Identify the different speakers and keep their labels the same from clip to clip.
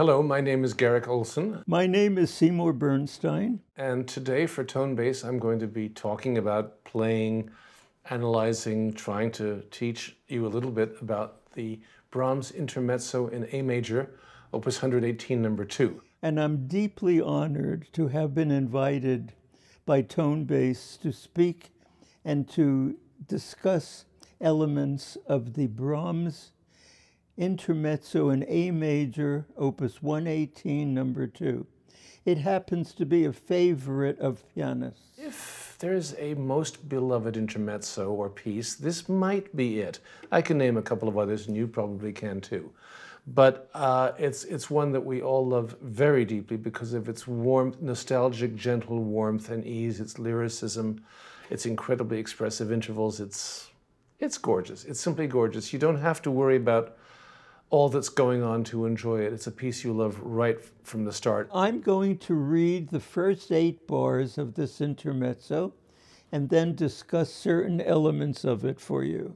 Speaker 1: Hello, my name is Garrick Ohlsson.
Speaker 2: My name is Seymour Bernstein.
Speaker 1: And today for Tonebase, I'm going to be talking about playing, analyzing, trying to teach you a little bit about the Brahms Intermezzo in A major, Opus 118, number 2.
Speaker 2: And I'm deeply honored to have been invited by Tonebase to speak and to discuss elements of the Brahms Intermezzo in A major, Opus 118, number 2. It happens to be a favorite of pianists.
Speaker 1: If there's a most beloved intermezzo or piece, this might be it. I can name a couple of others, and you probably can too. But it's one that we all love very deeply because of its warmth, nostalgic, gentle warmth and ease, its lyricism, its incredibly expressive intervals. It's gorgeous. It's simply gorgeous. You don't have to worry about all that's going on to enjoy it. It's a piece you love right from the start.
Speaker 2: I'm going to read the first 8 bars of this intermezzo and then discuss certain elements of it for you.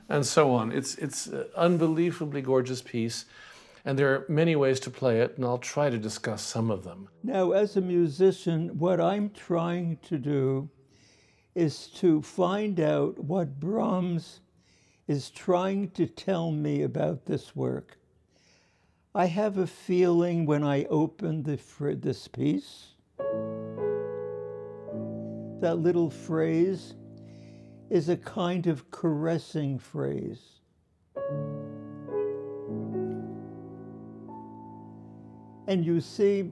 Speaker 1: And so on. It's an unbelievably gorgeous piece, and there are many ways to play it, and I'll try to discuss some of them.
Speaker 2: Now, as a musician, what I'm trying to do is to find out what Brahms is trying to tell me about this work. I have a feeling when I open this piece, that little phrase is a kind of caressing phrase. And you see,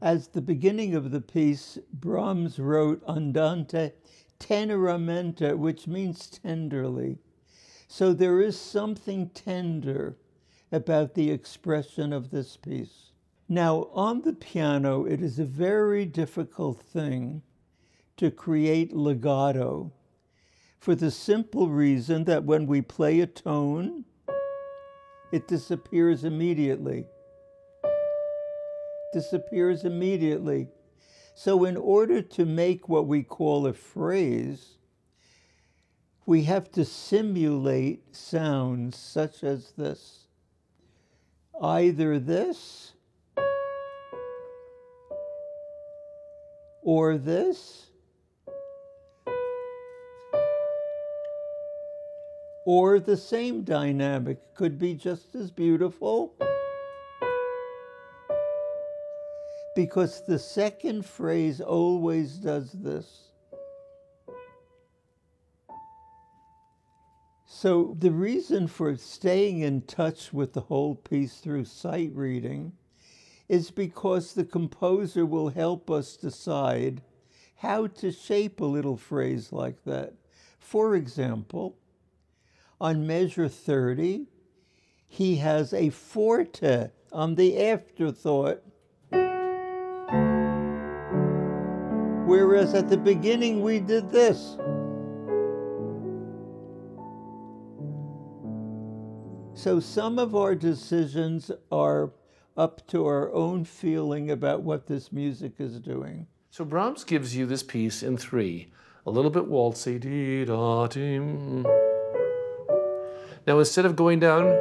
Speaker 2: as the beginning of the piece, Brahms wrote andante teneramente, which means tenderly. So there is something tender about the expression of this piece. Now, on the piano, it is a very difficult thing to create legato, for the simple reason that when we play a tone, it disappears immediately. Disappears immediately. So in order to make what we call a phrase, we have to simulate sounds such as this. Either this, or this, or the same dynamic could be just as beautiful, because the second phrase always does this. So the reason for staying in touch with the whole piece through sight reading is because the composer will help us decide how to shape a little phrase like that. For example, on measure 30, he has a forte on the afterthought, whereas at the beginning we did this. So some of our decisions are up to our own feeling about what this music is doing.
Speaker 1: So Brahms gives you this piece in 3, a little bit waltzy, dee-da-dim. Now instead of going down,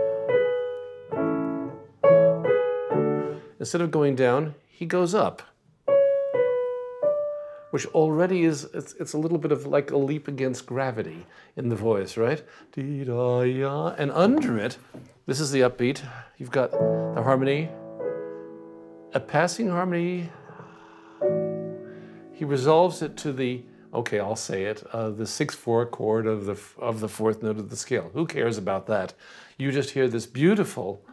Speaker 1: he goes up. which already is, it's a little bit of like a leap against gravity in the voice, right? Dee da ya. And under it, this is the upbeat. You've got the harmony, a passing harmony. He resolves it to the, okay, I'll say it, the 6/4 chord of the fourth note of the scale. Who cares about that? You just hear this beautiful.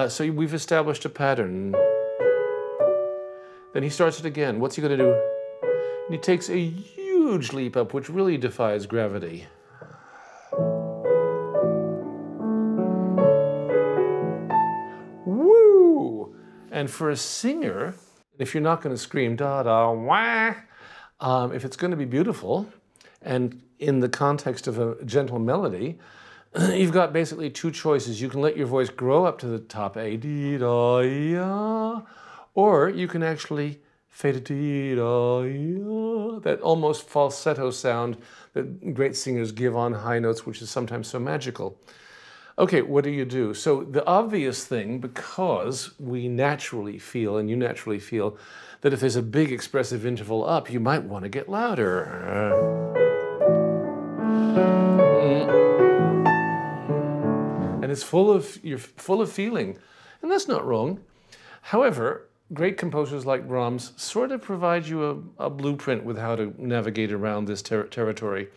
Speaker 1: So we've established a pattern. Then he starts it again. What's he going to do? And he takes a huge leap up, which really defies gravity. Woo! And for a singer, if you're not going to scream da-da, wah, if it's going to be beautiful, and in the context of a gentle melody, you've got basically two choices. You can let your voice grow up to the top A, dee da ya, or you can actually fade a dee da ya, that almost falsetto sound that great singers give on high notes, which is sometimes so magical. Okay, what do? So the obvious thing, because we naturally feel, and you naturally feel, that if there's a big expressive interval up, you might want to get louder. And it's you're full of feeling, and that's not wrong. However, great composers like Brahms sort of provide you a blueprint with how to navigate around this territory.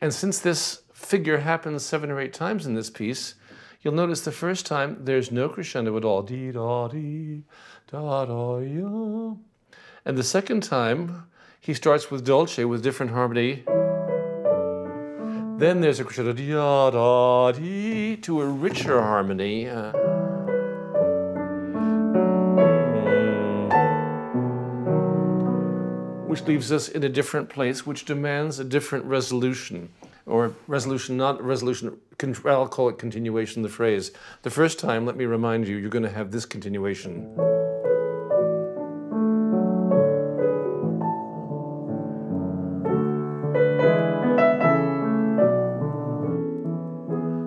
Speaker 1: And since this figure happens 7 or 8 times in this piece, you'll notice the first time there's no crescendo at all. Dee da dee, da da ya. And the second time, he starts with dolce with different harmony. Then there's a crescendo, da da dee, to a richer harmony. Which leaves us in a different place, which demands a different resolution. Or resolution, not resolution, I'll call it continuation, the phrase. The first time, let me remind you, you're going to have this continuation.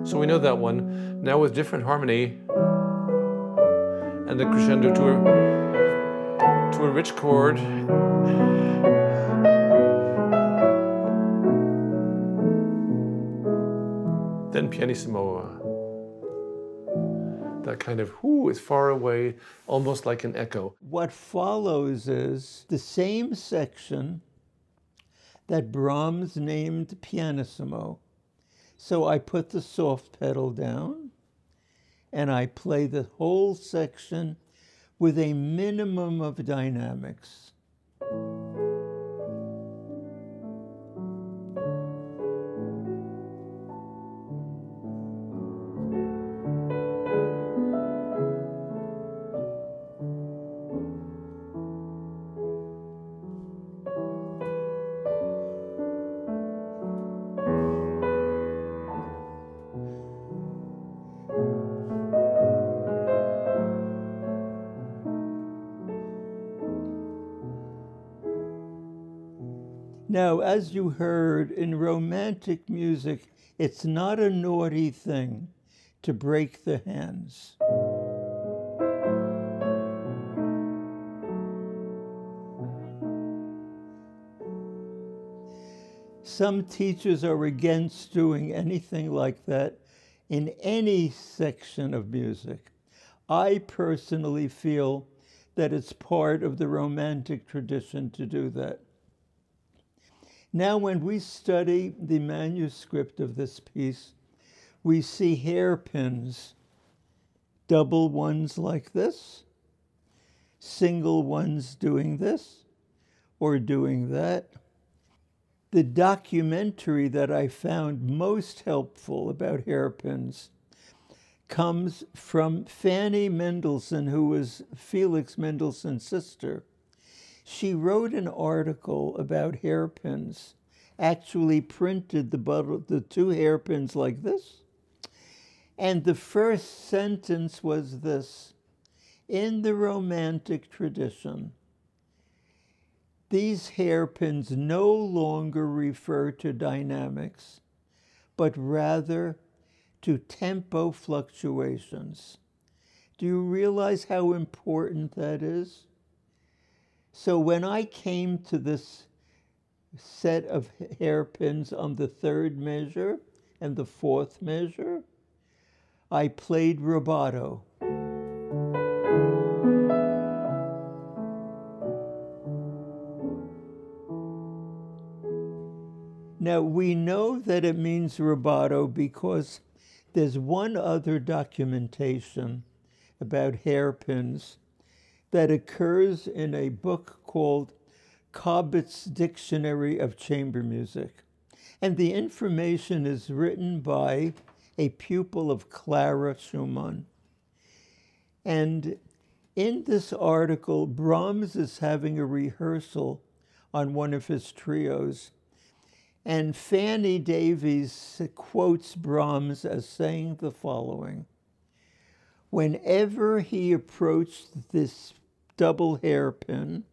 Speaker 1: So we know that one. Now with different harmony and the crescendo to a rich chord. Then pianissimo. That kind of whoo is far away, almost like an echo.
Speaker 2: What follows is the same section that Brahms named pianissimo. So I put the soft pedal down and I play the whole section with a minimum of dynamics. Now, as you heard, in romantic music, it's not a naughty thing to break the hands. Some teachers are against doing anything like that in any section of music. I personally feel that it's part of the romantic tradition to do that. Now, when we study the manuscript of this piece, we see hairpins, double ones like this, single ones doing this or doing that. The documentary that I found most helpful about hairpins comes from Fanny Mendelssohn, who was Felix Mendelssohn's sister. She wrote an article about hairpins, actually printed the 2 hairpins like this. And the first sentence was this: in the romantic tradition, these hairpins no longer refer to dynamics, but rather to tempo fluctuations, Do you realize how important that is? So when I came to this set of hairpins on the third measure and the fourth measure, I played rubato. Now, we know that it means rubato because there's one other documentation about hairpins that occurs in a book called Cobbett's Dictionary of Chamber Music. And the information is written by a pupil of Clara Schumann. And in this article, Brahms is having a rehearsal on one of his trios. And Fanny Davies quotes Brahms as saying the following: whenever he approached this double hairpin,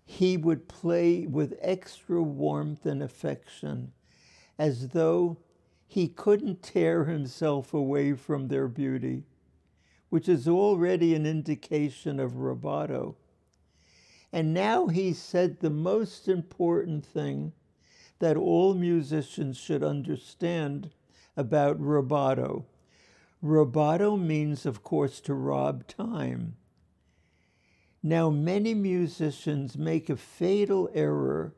Speaker 2: he would play with extra warmth and affection, as though he couldn't tear himself away from their beauty, which is already an indication of rubato. And now he said the most important thing that all musicians should understand about rubato. Rubato means, of course, to rob time. Now, many musicians make a fatal error.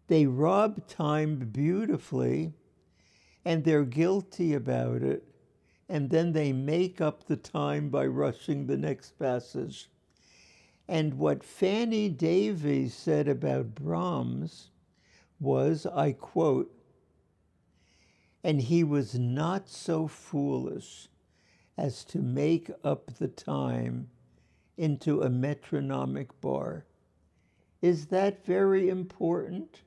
Speaker 2: They rob time beautifully, and they're guilty about it, and then they make up the time by rushing the next passage. And what Fanny Davies said about Brahms was, I quote, "And he was not so foolish as to make up the time into a metronomic bar." Is that very important?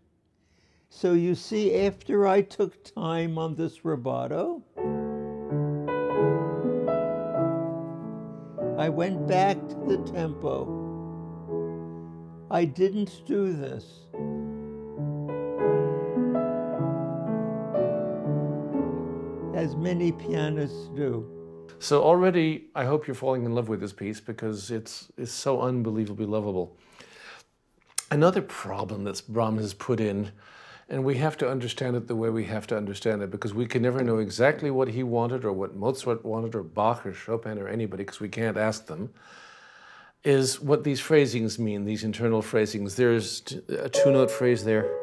Speaker 2: So you see, after I took time on this rubato, I went back to the tempo. I didn't do this. As many pianists do.
Speaker 1: So already, I hope you're falling in love with this piece because it's so unbelievably lovable. Another problem that Brahms has put in, and we have to understand it the way we have to understand it, because we can never know exactly what he wanted or what Mozart wanted or Bach or Chopin or anybody, because we can't ask them, is what these phrasings mean, these internal phrasings. There's a two-note phrase there.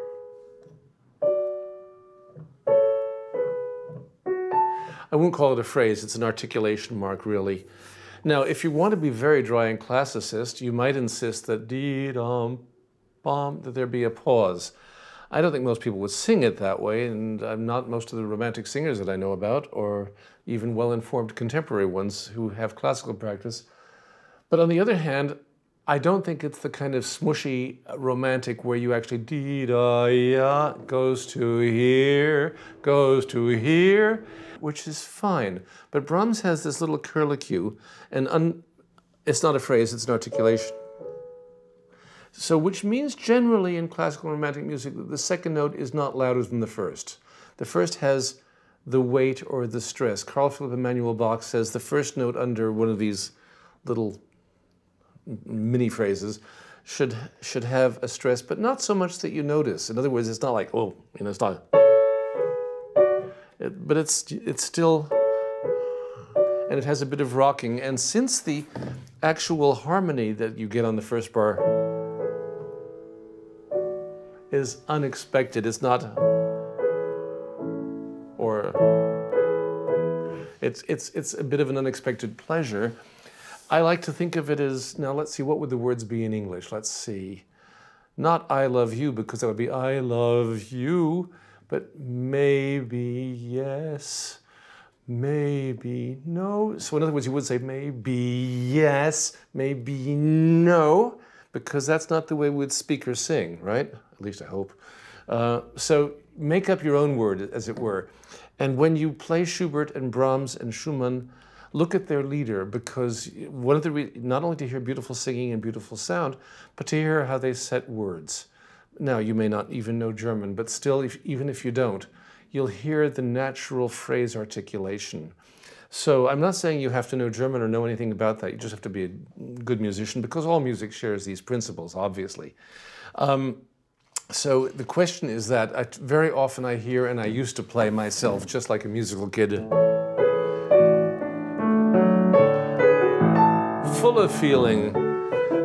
Speaker 1: I won't call it a phrase, it's an articulation mark, really. Now, if you want to be very dry and classicist, you might insist that dee-dum-bum, that there be a pause. I don't think most people would sing it that way, and I'm not most of the romantic singers that I know about, or even well-informed contemporary ones who have classical practice. But on the other hand, I don't think it's the kind of smushy romantic where you actually dee-da-ya, goes to here, which is fine. But Brahms has this little curlicue, and it's not a phrase, it's an articulation. So which means generally in classical romantic music that the second note is not louder than the first. The first has the weight or the stress. Carl Philipp Emanuel Bach says the first note under one of these little mini phrases should have a stress, but not so much that you notice. In other words, it's not like, oh, you know, it's not. But it's still, and it has a bit of rocking. And since the actual harmony that you get on the first bar is unexpected, it's not, or it's a bit of an unexpected pleasure. I like to think of it as, now let's see, what would the words be in English? Let's see. Not I love you, because that would be I love you, but maybe yes, maybe no. So in other words, you would say maybe yes, maybe no, because that's not the way we would speak or sing, right? At least I hope. So make up your own word, as it were. And when you play Schubert and Brahms and Schumann, look at their leader, because one of the not only to hear beautiful singing and beautiful sound, but to hear how they set words. Now, you may not even know German, but still, even if you don't, you'll hear the natural phrase articulation. So I'm not saying you have to know German or know anything about that. You just have to be a good musician, because all music shares these principles, obviously. So the question is that very often I hear, and I used to play myself just like a musical kid, full of feeling.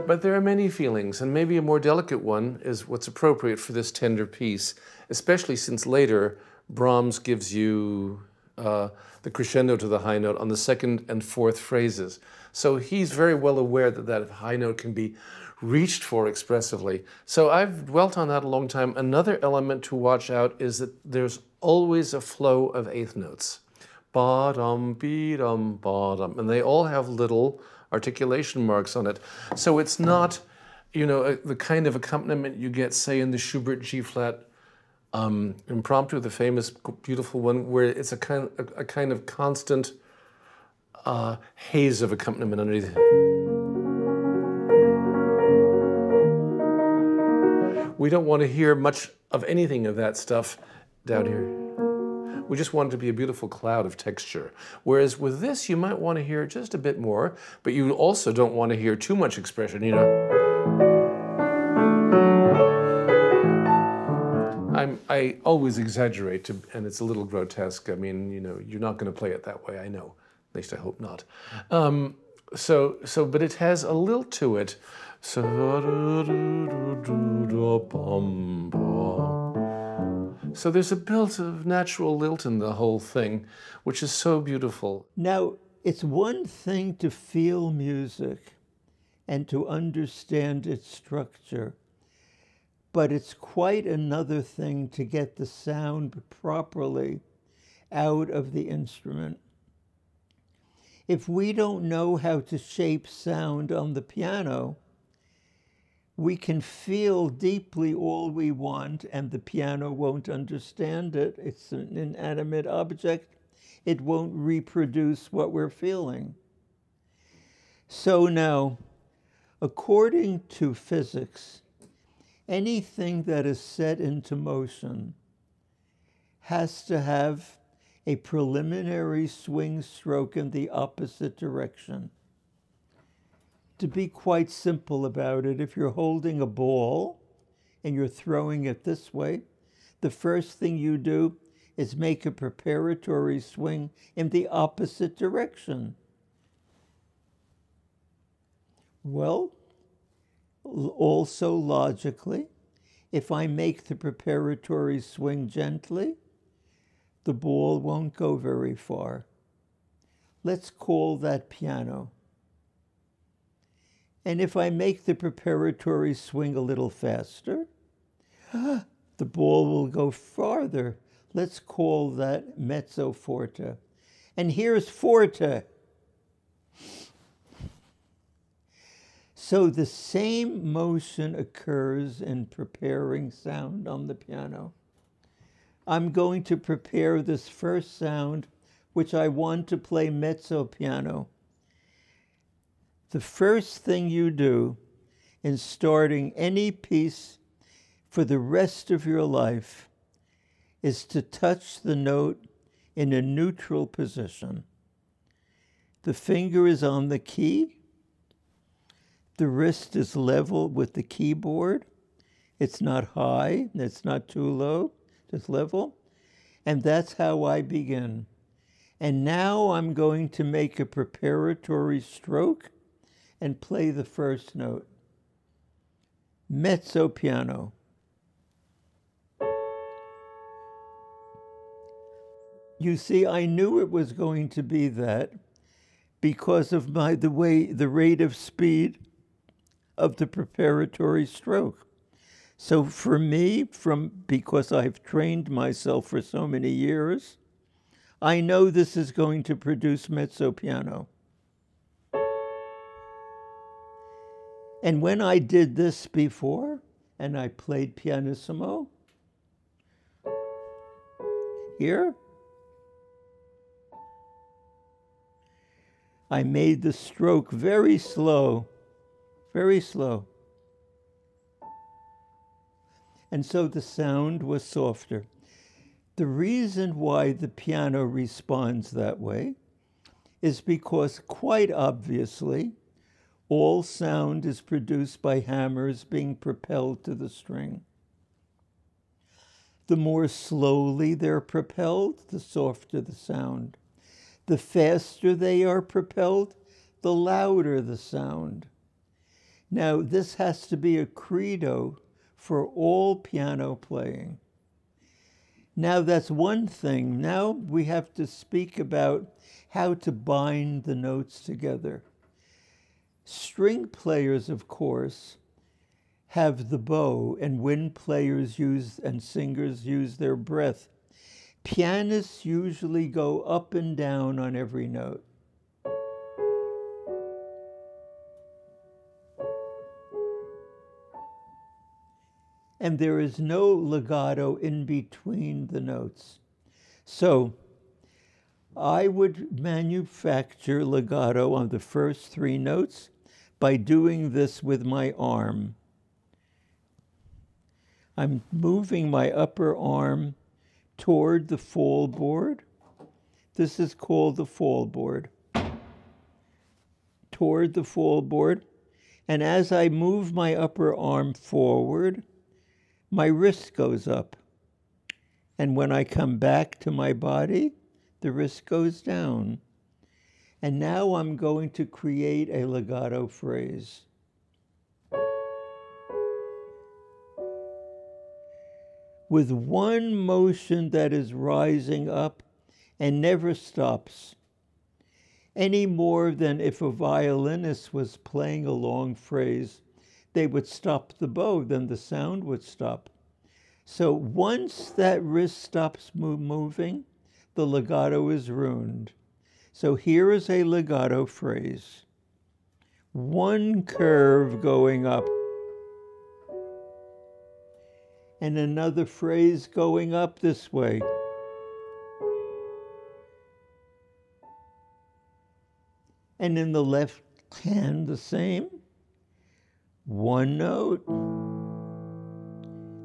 Speaker 1: But there are many feelings, and maybe a more delicate one is what's appropriate for this tender piece, especially since later Brahms gives you the crescendo to the high note on the second and fourth phrases. So he's very well aware that that high note can be reached for expressively. So I've dwelt on that a long time. Another element to watch out is that there's always a flow of eighth notes. Ba-dum, be-dum, ba-dum. And they all have little articulation marks on it. So it's not, you know, the kind of accompaniment you get, say, in the Schubert G-flat impromptu, the famous, beautiful one, where it's a kind of constant haze of accompaniment underneath. We don't want to hear much of anything of that stuff down here. We just want it to be a beautiful cloud of texture. Whereas with this, you might want to hear just a bit more, but you also don't want to hear too much expression, you know. I always exaggerate, and it's a little grotesque. I mean, you know, you're not going to play it that way, I know. At least I hope not. But it has a lilt to it. So there's a built of natural lilt in the whole thing, which is so beautiful.
Speaker 2: Now, it's one thing to feel music and to understand its structure, but it's quite another thing to get the sound properly out of the instrument. If we don't know how to shape sound on the piano, we can feel deeply all we want, and the piano won't understand it. It's an inanimate object. It won't reproduce what we're feeling. So now, according to physics, anything that is set into motion has to have a preliminary swing stroke in the opposite direction. To be quite simple about it, if you're holding a ball and you're throwing it this way, the first thing you do is make a preparatory swing in the opposite direction. Well, also logically, if I make the preparatory swing gently, the ball won't go very far. Let's call that piano. And if I make the preparatory swing a little faster, the ball will go farther. Let's call that mezzo forte. And here's forte. So the same motion occurs in preparing sound on the piano. I'm going to prepare this first sound, which I want to play mezzo piano. The first thing you do in starting any piece for the rest of your life is to touch the note in a neutral position. The finger is on the key. The wrist is level with the keyboard. It's not high, it's not too low, just level. And that's how I begin. And now I'm going to make a preparatory stroke and play the first note. Mezzo piano. You see, I knew it was going to be that because of the rate of speed of the preparatory stroke. So for me, because I've trained myself for so many years, I know this is going to produce mezzo piano. And when I did this before, and I played pianissimo, here, I made the stroke very slow, very slow. And so the sound was softer. The reason why the piano responds that way is because, quite obviously, all sound is produced by hammers being propelled to the string. The more slowly they're propelled, the softer the sound. The faster they are propelled, the louder the sound. Now, this has to be a credo for all piano playing. Now, that's one thing. Now we have to speak about how to bind the notes together. String players, of course, have the bow, and wind players use and singers use their breath. Pianists usually go up and down on every note. And there is no legato in between the notes. So I would manufacture legato on the first three notes by doing this with my arm. I'm moving my upper arm toward the fall board. This is called the fall board. Toward the fall board. And as I move my upper arm forward, my wrist goes up. And when I come back to my body, the wrist goes down. And now I'm going to create a legato phrase. With one motion that is rising up and never stops, any more than if a violinist was playing a long phrase, they would stop the bow, then the sound would stop. So once that wrist stops moving, the legato is ruined. So here is a legato phrase. One curve going up, and another phrase going up this way. And in the left hand, the same. One note,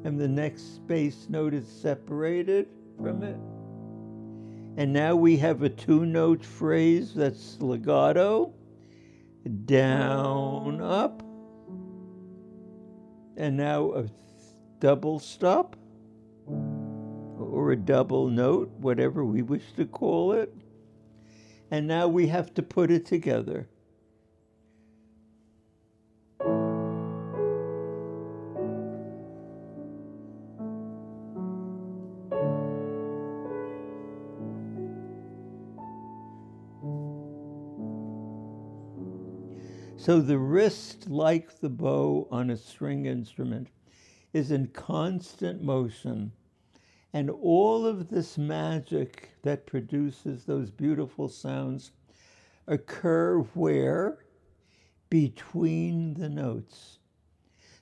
Speaker 2: and the next bass note is separated from it. And now we have a two-note phrase that's legato, down, up, and now a double stop, or a double note, whatever we wish to call it. And now we have to put it together. So the wrist, like the bow on a string instrument, is in constant motion. And all of this magic that produces those beautiful sounds occur where? Between the notes.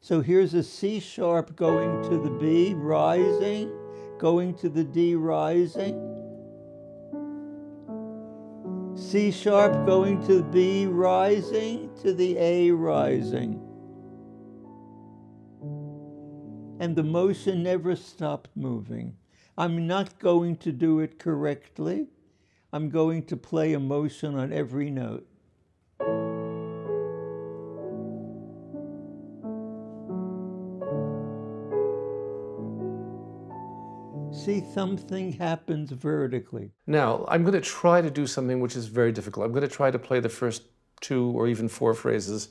Speaker 2: So here's a C sharp going to the B, rising, going to the D, rising. C sharp going to B, rising, to the A, rising. And the motion never stopped moving. I'm not going to do it correctly. I'm going to play a motion on every note. See, something happens vertically.
Speaker 1: Now, I'm going to try to do something which is very difficult. I'm going to try to play the first 2 or even 4 phrases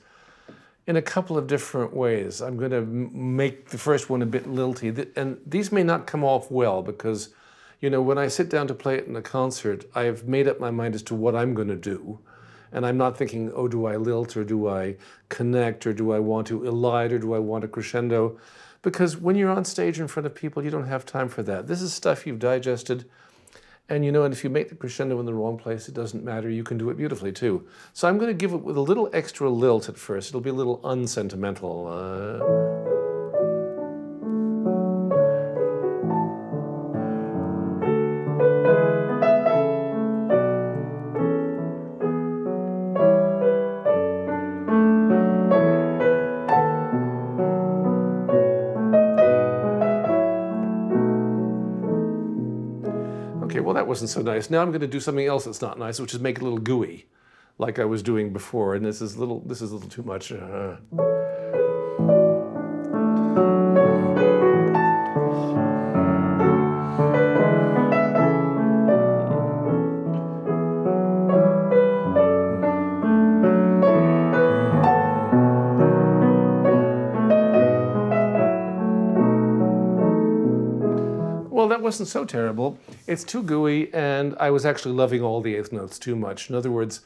Speaker 1: in a couple of different ways. I'm going to make the first one a bit lilty, and these may not come off well because, you know, when I sit down to play it in a concert, I've made up my mind as to what I'm going to do. And I'm not thinking, oh, do I lilt or do I connect or do I want to elide or do I want a crescendo? Because when you're on stage in front of people, you don't have time for that. This is stuff you've digested. And you know, and if you make the crescendo in the wrong place, it doesn't matter. You can do it beautifully too. So I'm going to give it with a little extra lilt at first. It'll be a little unsentimental. that wasn't so nice. Now I'm going to do something else that's not nice, which is make it a little gooey, like I was doing before. And this is a little too much. Well, that wasn't so terrible. It's too gooey, and I was actually loving all the eighth notes too much. In other words,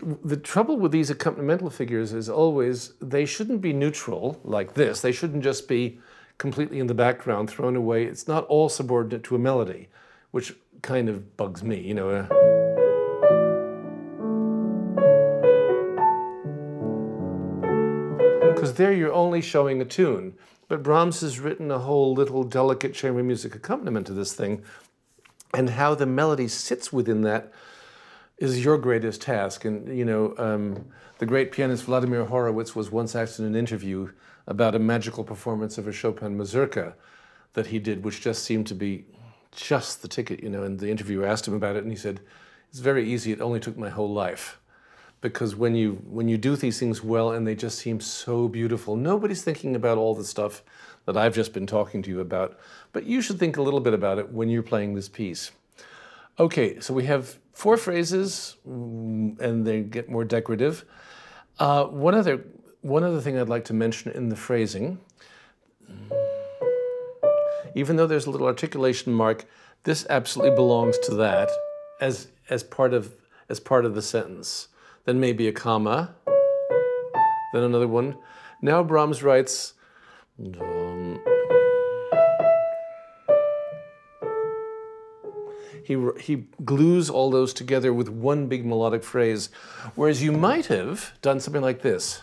Speaker 1: the trouble with these accompanimental figures is always they shouldn't be neutral like this. They shouldn't just be completely in the background, thrown away. It's not all subordinate to a melody, which kind of bugs me, you know. Because there you're only showing a tune. But Brahms has written a whole little delicate chamber music accompaniment to this thing, and how the melody sits within that is your greatest task. And you know, the great pianist Vladimir Horowitz was once asked in an interview about a magical performance of a Chopin mazurka that he did, which just seemed to be just the ticket, you know. And the interviewer asked him about it, and he said, "It's very easy. It only took my whole life." Because when you do these things well and they just seem so beautiful, nobody's thinking about all the stuff that I've just been talking to you about, but you should think a little bit about it when you're playing this piece. Okay, so we have 4 phrases, and they get more decorative. One other thing I'd like to mention in the phrasing, even though there's a little articulation mark, this absolutely belongs to that as part of the sentence. Then maybe a comma, then another one. Now Brahms writes, he glues all those together with one big melodic phrase, whereas you might have done something like this.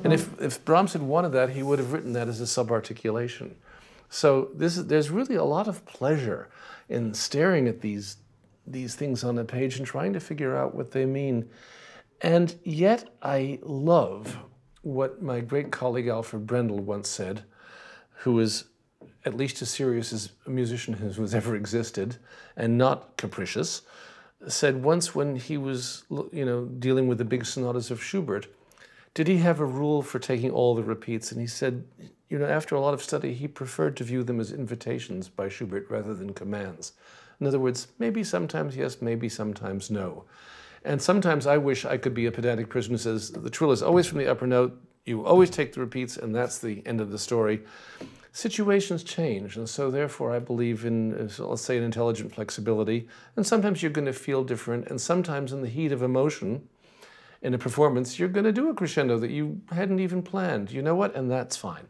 Speaker 1: And if Brahms had wanted that, he would have written that as a subarticulation. So there's really a lot of pleasure in staring at these things on a page and trying to figure out what they mean. And yet I love what my great colleague Alfred Brendel once said, who is at least as serious as a musician who has ever existed and not capricious, said once when he was, you know, dealing with the big sonatas of Schubert, did he have a rule for taking all the repeats? And he said, you know, after a lot of study, he preferred to view them as invitations by Schubert rather than commands. In other words, maybe sometimes yes, maybe sometimes no. And sometimes I wish I could be a pedantic person who says the trill is always from the upper note, you always take the repeats, and that's the end of the story. Situations change, and so therefore I believe in, let's say, an intelligent flexibility. And sometimes you're going to feel different, and sometimes in the heat of emotion, in a performance, you're going to do a crescendo that you hadn't even planned. You know what? And that's fine.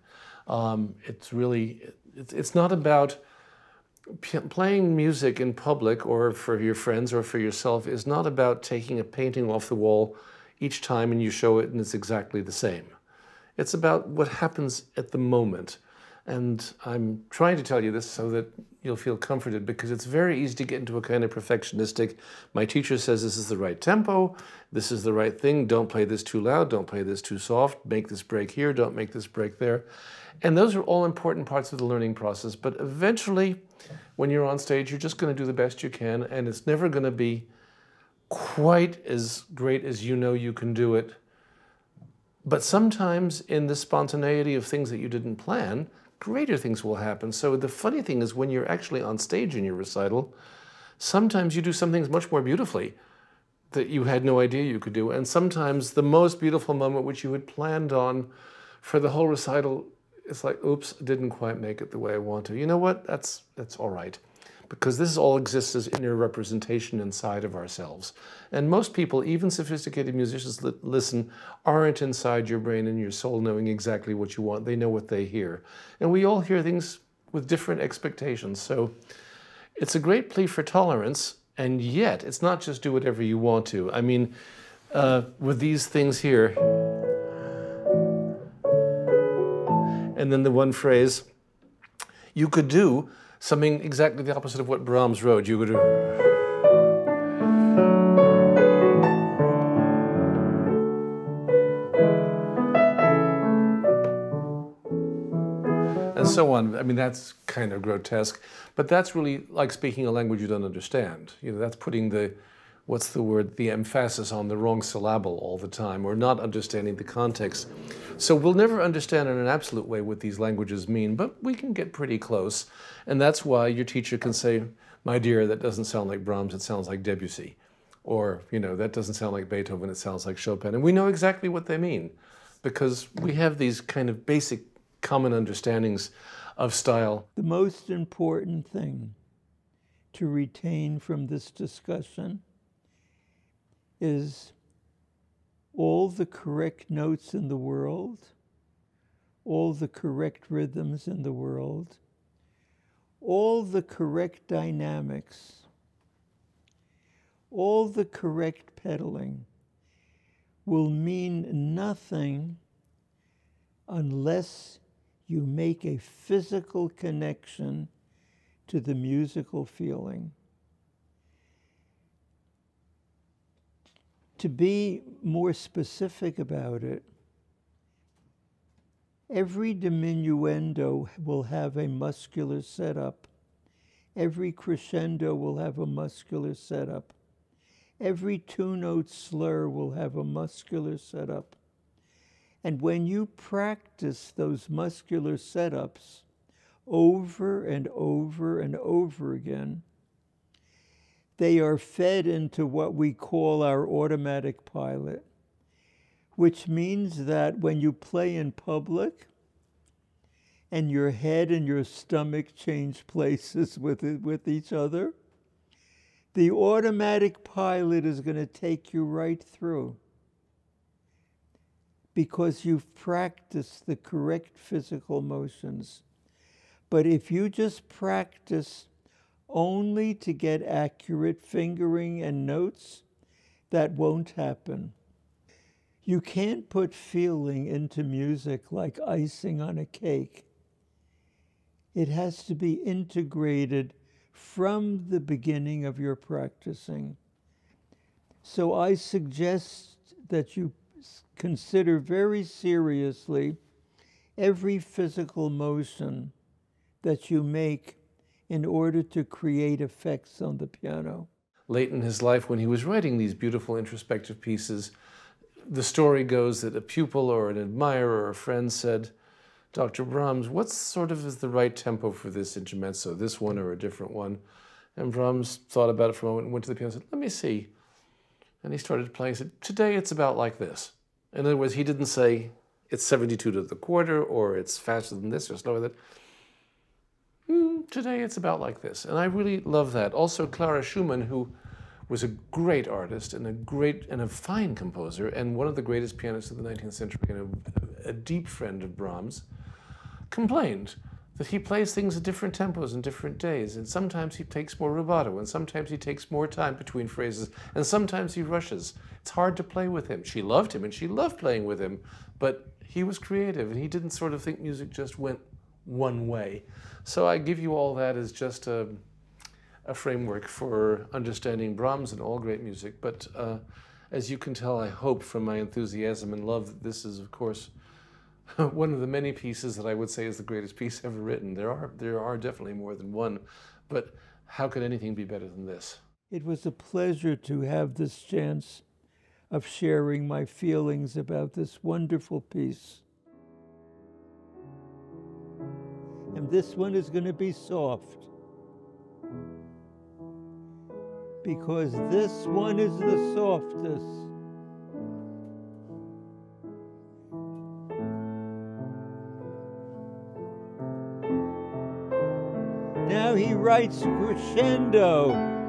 Speaker 1: It's not about playing music in public or for your friends or for yourself is not about taking a painting off the wall each time and you show it and it's exactly the same. It's about what happens at the moment. And I'm trying to tell you this so that you'll feel comforted, because it's very easy to get into a kind of perfectionistic, my teacher says this is the right tempo, this is the right thing, don't play this too loud, don't play this too soft, make this break here, don't make this break there. And those are all important parts of the learning process, but eventually when you're on stage, you're just going to do the best you can, and it's never going to be quite as great as you know you can do it. But sometimes in the spontaneity of things that you didn't plan, greater things will happen. So the funny thing is when you're actually on stage in your recital, sometimes you do some things much more beautifully that you had no idea you could do. And sometimes the most beautiful moment which you had planned on for the whole recital, it's like, oops, didn't quite make it the way I want to. You know what? That's all right. Because this all exists as inner representation inside of ourselves. And most people, even sophisticated musicians that listen, aren't inside your brain and your soul knowing exactly what you want. They know what they hear. And we all hear things with different expectations. So it's a great plea for tolerance, and yet it's not just do whatever you want to. I mean, with these things here, and then the one phrase, you could do something exactly the opposite of what Brahms wrote. You could do... so on. I mean, that's kind of grotesque, but that's really like speaking a language you don't understand. You know, that's putting the, what's the word, the emphasis on the wrong syllable all the time, or not understanding the context. So we'll never understand in an absolute way what these languages mean, but we can get pretty close. And that's why your teacher can say, my dear, that doesn't sound like Brahms, it sounds like Debussy. Or, you know, that doesn't sound like Beethoven, it sounds like Chopin. And we know exactly what they mean, because we have these kind of basic common understandings of style.
Speaker 2: The most important thing to retain from this discussion is all the correct notes in the world, all the correct rhythms in the world, all the correct dynamics, all the correct pedaling will mean nothing unless you make a physical connection to the musical feeling. To be more specific about it, every diminuendo will have a muscular setup. Every crescendo will have a muscular setup. Every two-note slur will have a muscular setup. And when you practice those muscular setups over and over and over again, they are fed into what we call our automatic pilot, which means that when you play in public and your head and your stomach change places with each other, the automatic pilot is going to take you right through, because you've practiced the correct physical motions. But if you just practice only to get accurate fingering and notes, that won't happen. You can't put feeling into music like icing on a cake. It has to be integrated from the beginning of your practicing. So I suggest that you consider very seriously every physical motion that you make in order to create effects on the piano.
Speaker 1: Late in his life, when he was writing these beautiful introspective pieces, the story goes that a pupil or an admirer or a friend said, Dr. Brahms, what sort of is the right tempo for this intermezzo, this one or a different one? And Brahms thought about it for a moment and went to the piano and said, let me see. And he started playing. He said, today it's about like this. In other words, he didn't say it's 72 to the quarter or it's faster than this or slower than that. Today it's about like this. And I really love that. Also, Clara Schumann, who was a great artist and a fine composer and one of the greatest pianists of the 19th century and a deep friend of Brahms, complained that he plays things at different tempos and different days, and sometimes he takes more rubato, and sometimes he takes more time between phrases, and sometimes he rushes. It's hard to play with him. She loved him, and she loved playing with him, but he was creative, and he didn't sort of think music just went one way. So I give you all that as just a framework for understanding Brahms and all great music, but as you can tell, I hope from my enthusiasm and love that this is, of course, one of the many pieces that I would say is the greatest piece ever written. There are definitely more than one, but how could anything be better than this?
Speaker 2: It was a pleasure to have this chance of sharing my feelings about this wonderful piece. And this one is going to be soft, because this one is the softest. Now he writes crescendo.